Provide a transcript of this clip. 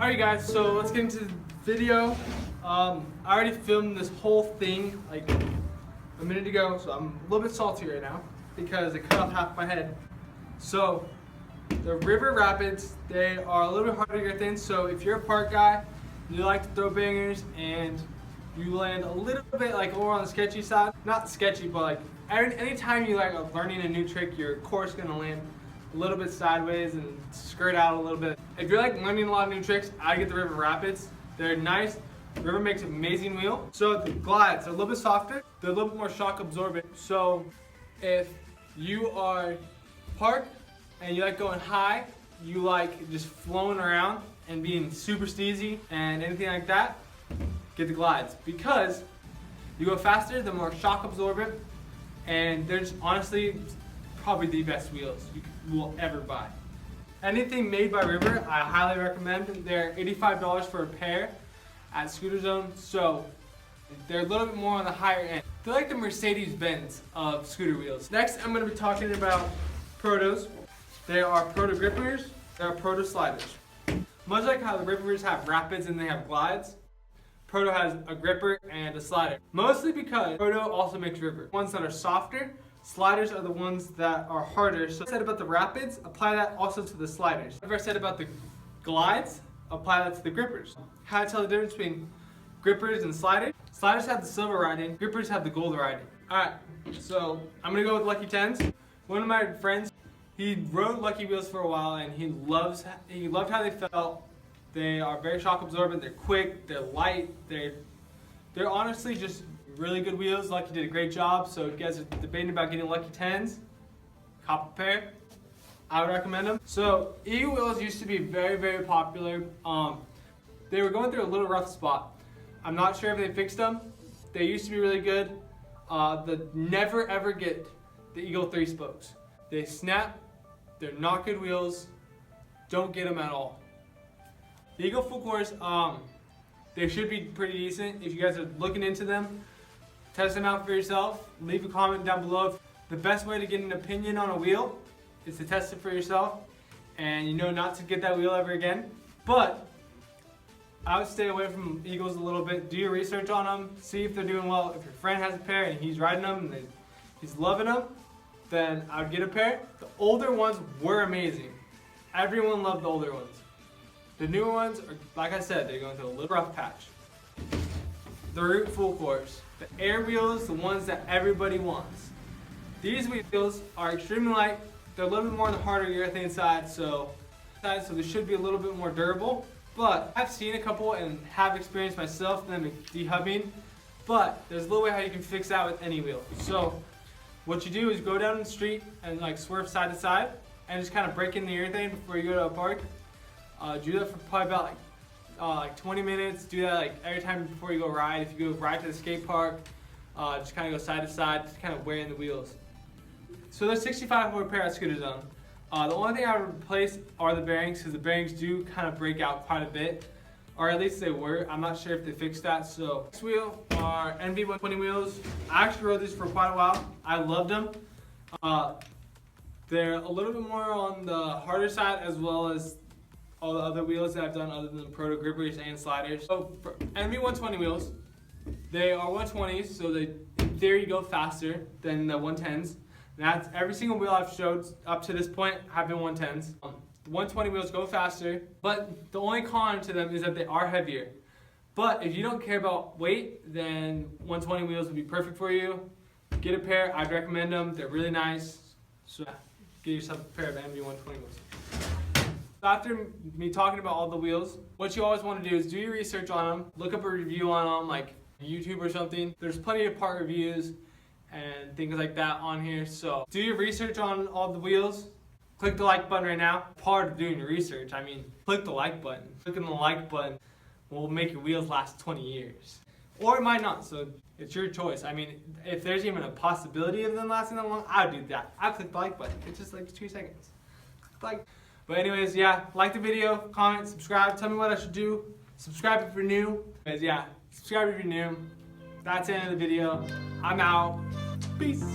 Alright guys, so let's get into the video. I already filmed this whole thing like a minute ago, so I'm a little bit salty right now because it cut off half my head. So the river rapids, they are a little bit harder to get in, so if you're a park guy, you like to throw bangers and you land a little bit like over on the sketchy side, not sketchy, but like anytime you like are learning a new trick, your course is gonna land a little bit sideways and skirt out a little bit. If you're like learning a lot of new tricks, I get the river rapids. They're nice. The river makes an amazing wheel. So the glides are a little bit softer. They're a little bit more shock absorbent. So if you are park and you like going high, you like just flowing around and being super steezy and anything like that, get the glides. Because you go faster, they're more shock absorbent, and they're just honestly probably the best wheels you will ever buy. Anything made by River, I highly recommend. They're $85 for a pair at Scooter Zone, so they're a little bit more on the higher end. They're like the Mercedes-Benz of scooter wheels. Next, I'm going to be talking about Protos. They are Proto grippers, they are Proto sliders. Much like how the Rivers have rapids and they have glides, Proto has a gripper and a slider. Mostly because Proto also makes River. Ones that are softer, sliders are the ones that are harder. So I said about the rapids, apply that also to the sliders. Whatever I said about the glides, apply that to the grippers. How to tell the difference between grippers and sliders? Sliders have the silver writing, grippers have the gold writing. Alright, so I'm gonna go with Lucky 10s. One of my friends, he rode Lucky Wheels for a while and he loved how they felt. They are very shock absorbent, they're quick, they're light, they're honestly just really good wheels. Lucky did a great job, so if you guys are debating about getting Lucky 10s, cop a pair. I would recommend them. So E wheels used to be very, very popular. They were going through a little rough spot. I'm not sure if they fixed them. They used to be really good. Never ever get the Eagle 3 spokes. They snap, they're not good wheels. Don't get them at all. The Eagle full course, they should be pretty decent. If you guys are looking into them, test them out for yourself. Leave a comment down below. The best way to get an opinion on a wheel is to test it for yourself and you know not to get that wheel ever again. But I would stay away from Eagles a little bit. Do your research on them. See if they're doing well. If your friend has a pair and he's riding them and he's loving them, then I would get a pair. The older ones were amazing. Everyone loved the older ones. The newer ones, are, like I said, they're going through a little rough patch. The Root Full Course. The air wheels, the ones that everybody wants. These wheels are extremely light. They're a little bit more on the harder urethane side, so they should be a little bit more durable. But I've seen a couple and have experienced myself them dehubbing. But there's a little way how you can fix that with any wheel. So what you do is go down the street and like swerve side to side and just kind of break in the urethane before you go to a park. Do that for probably about like 20 minutes. Do that like every time before you go ride. If you go ride to the skate park, just kind of go side to side, just kind of wearing the wheels. So there's 65 for a pair at Scooter Zone. The only thing I would replace are the bearings, because the bearings do kind of break out quite a bit, or at least they were. I'm not sure if they fixed that. So this wheel are NV120 wheels. I actually rode these for quite a while. I loved them. They're a little bit more on the harder side, as well as all the other wheels that I've done other than Proto grippers and sliders. So for NV120 wheels, they are 120s, so they in theory go faster than the 110s. That's every single wheel I've showed up to this point have been 110s. The 120 wheels go faster, but the only con to them is that they are heavier. But if you don't care about weight, then 120 wheels would be perfect for you. Get a pair, I'd recommend them. They're really nice. So get yourself a pair of NV120 wheels. After me talking about all the wheels, what you always want to do is do your research on them. Look up a review on them, like YouTube or something. There's plenty of part reviews and things like that on here. So do your research on all the wheels. Click the like button right now. Part of doing your research, I mean, click the like button. Clicking the like button will make your wheels last 20 years. Or it might not, so it's your choice. I mean, if there's even a possibility of them lasting that long, I'd do that. I'd click the like button. It's just like 2 seconds. Like. But anyways, yeah, like the video, comment, subscribe, tell me what I should do. Subscribe if you're new. Anyways, yeah, subscribe if you're new. That's the end of the video. I'm out. Peace.